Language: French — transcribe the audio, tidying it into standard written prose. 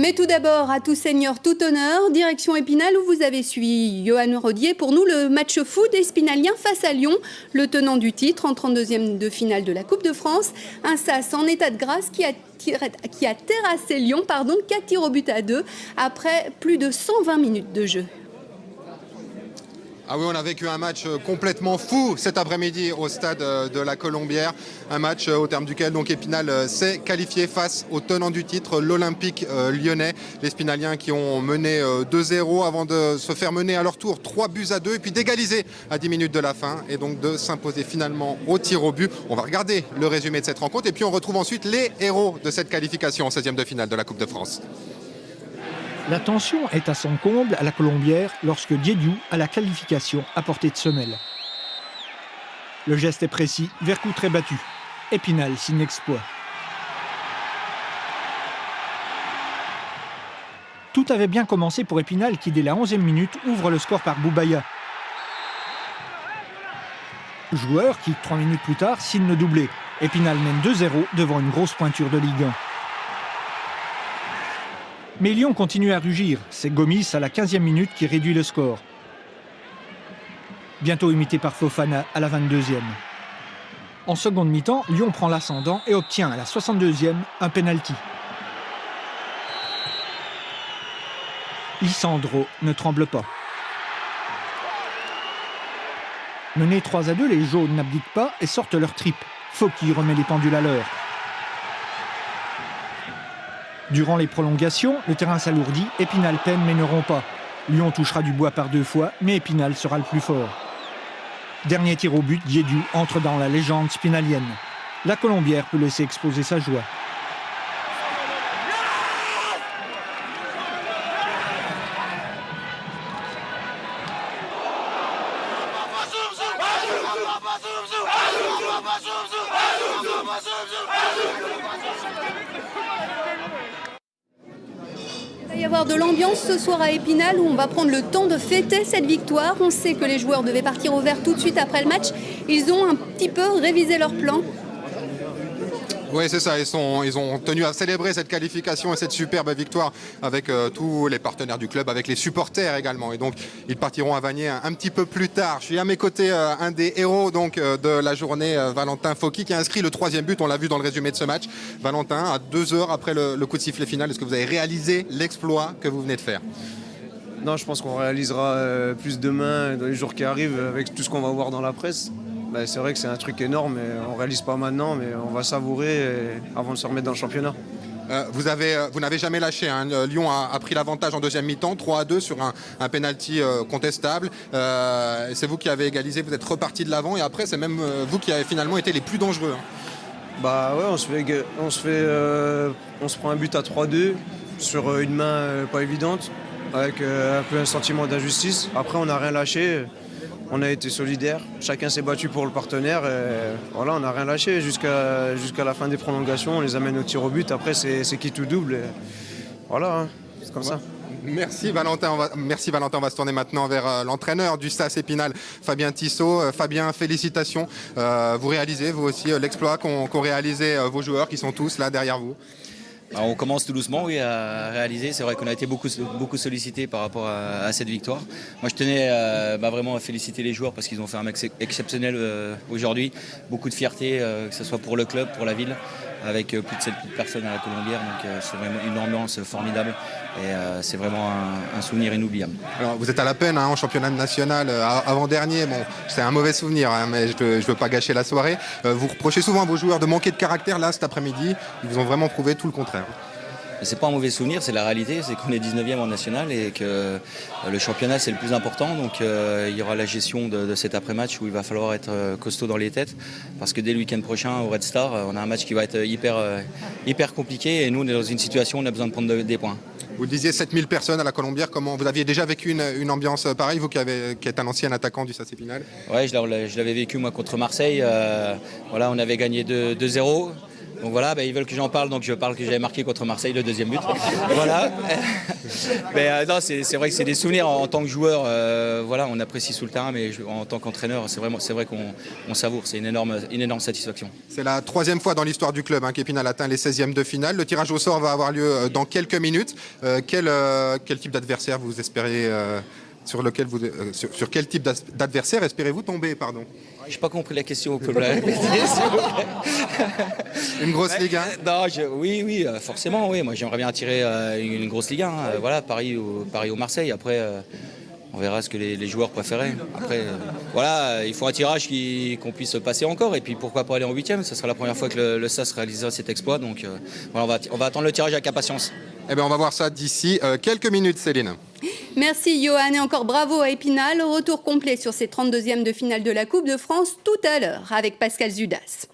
Mais tout d'abord, à tout seigneur, tout honneur, direction Épinal où vous avez suivi Johan Rodier pour nous le match fou des Spinaliens face à Lyon, le tenant du titre en 32e de finale de la Coupe de France. Un sas en état de grâce qui a terrassé Lyon, 4 tirs au but à 2 après plus de 120 minutes de jeu. Ah oui, on a vécu un match complètement fou cet après-midi au stade de la Colombière. Un match au terme duquel donc Épinal s'est qualifié face au tenant du titre, l'Olympique lyonnais. Les Spinaliens qui ont mené 2-0 avant de se faire mener à leur tour 3 buts à 2 et puis d'égaliser à 10 minutes de la fin et donc de s'imposer finalement au tir au but. On va regarder le résumé de cette rencontre et puis on retrouve ensuite les héros de cette qualification en 16e de finale de la Coupe de France. La tension est à son comble à la Colombière lorsque Diédiou a la qualification à portée de semelle. Le geste est précis, vers coup très battu. Épinal signe l'exploit. Tout avait bien commencé pour Épinal qui, dès la 11e minute, ouvre le score par Boubaya. Joueur qui, 3 minutes plus tard, signe le doublé. Épinal mène 2-0 devant une grosse pointure de Ligue 1. Mais Lyon continue à rugir. C'est Gomis à la 15e minute qui réduit le score. Bientôt imité par Fofana à la 22e. En seconde mi-temps, Lyon prend l'ascendant et obtient à la 62e un pénalty. Lisandro ne tremble pas. Menés 3-2, les jaunes n'abdiquent pas et sortent leur trip. Fauqui remet les pendules à l'heure. Durant les prolongations, le terrain s'alourdit, Épinal peine mais ne rompt pas. Lyon touchera du bois par 2 fois, mais Épinal sera le plus fort. Dernier tir au but, Diédiou entre dans la légende spinalienne. La Colombière peut laisser exposer sa joie. Il va y avoir de l'ambiance ce soir à Épinal où on va prendre le temps de fêter cette victoire. On sait que les joueurs devaient partir au vert tout de suite après le match. Ils ont un petit peu révisé leur plan. Oui, c'est ça. Ils ont tenu à célébrer cette qualification et cette superbe victoire avec tous les partenaires du club, avec les supporters également. Et donc, ils partiront à Vanier un petit peu plus tard. Je suis à mes côtés un des héros donc, de la journée, Valentin Fauqui, qui a inscrit le 3e but. On l'a vu dans le résumé de ce match. Valentin, à 2 heures après le coup de sifflet final, est-ce que vous avez réalisé l'exploit que vous venez de faire ? Non, je pense qu'on réalisera plus demain, dans les jours qui arrivent, avec tout ce qu'on va voir dans la presse. C'est vrai que c'est un truc énorme, et on ne réalise pas maintenant, mais on va savourer avant de se remettre dans le championnat. Vous n'avez jamais lâché. Hein. Lyon a pris l'avantage en deuxième mi-temps, 3-2 sur un penalty contestable. C'est vous qui avez égalisé, vous êtes reparti de l'avant et après c'est même vous qui avez finalement été les plus dangereux. Hein. Ouais, on se prend un but à 3-2 sur une main pas évidente, avec un peu un sentiment d'injustice. Après on n'a rien lâché. On a été solidaires, chacun s'est battu pour le partenaire et voilà, on n'a rien lâché jusqu'à la fin des prolongations, on les amène au tir au but, après c'est qui tout double et voilà, hein, c'est comme ça. Merci Valentin, on va se tourner maintenant vers l'entraîneur du SAS Épinal, Fabien Tissot. Fabien, félicitations, vous réalisez vous aussi l'exploit qu'ont réalisé vos joueurs qui sont tous là derrière vous. On commence tout doucement à réaliser. C'est vrai qu'on a été beaucoup sollicités par rapport à cette victoire. Moi, je tenais vraiment à féliciter les joueurs parce qu'ils ont fait un match exceptionnel aujourd'hui. Beaucoup de fierté, que ce soit pour le club, pour la ville, avec plus de 7000 personnes à la Colombière. Donc c'est vraiment une ambiance formidable et c'est vraiment un souvenir inoubliable. Alors, vous êtes à la peine en championnat national avant-dernier. Bon, c'est un mauvais souvenir, mais je ne veux pas gâcher la soirée. Vous reprochez souvent à vos joueurs de manquer de caractère là cet après-midi. Ils vous ont vraiment prouvé tout le contraire. C'est pas un mauvais souvenir, c'est la réalité, c'est qu'on est 19e en national et que le championnat c'est le plus important. Donc il y aura la gestion de cet après-match où il va falloir être costaud dans les têtes parce que dès le week-end prochain au Red Star, on a un match qui va être hyper compliqué et nous on est dans une situation où on a besoin de prendre des points. Vous le disiez, 7000 personnes à la Colombière. Comment vous aviez déjà vécu une ambiance pareille, vous qui êtes un ancien attaquant du SAS Épinal? Ouais, je l'avais vécu moi contre Marseille. On avait gagné 2-0. Donc voilà, ils veulent que j'en parle, donc je parle que j'avais marqué contre Marseille le deuxième but. Voilà. Mais non, c'est vrai que c'est des souvenirs en tant que joueur. Voilà, on apprécie sous le terrain, mais en tant qu'entraîneur, c'est vrai qu'on savoure. C'est une énorme satisfaction. C'est la 3e fois dans l'histoire du club qu'Épinal atteint les 16e de finale. Le tirage au sort va avoir lieu dans quelques minutes. Quel type d'adversaire vous espérez sur quel type d'adversaire espérez-vous tomber, pardon? Je n'ai pas compris la question, vous pouvez me la répéter, s'il vous plaît. Une grosse Ligue 1? Non, oui, forcément, oui. Moi, j'aimerais bien tirer une grosse Ligue 1. Voilà, Paris ou Marseille. Après, on verra ce que les joueurs préféraient. Après, voilà, il faut un tirage qu'on puisse passer encore. Et puis, pourquoi pas aller en 8e? Ce sera la première fois que le SAS réalisera cet exploit. Donc, voilà, on va attendre le tirage avec impatience. Eh bien, on va voir ça d'ici quelques minutes, Céline. Merci Johan et encore bravo à Épinal. Retour complet sur ces 32e de finale de la Coupe de France tout à l'heure avec Pascal Zudas.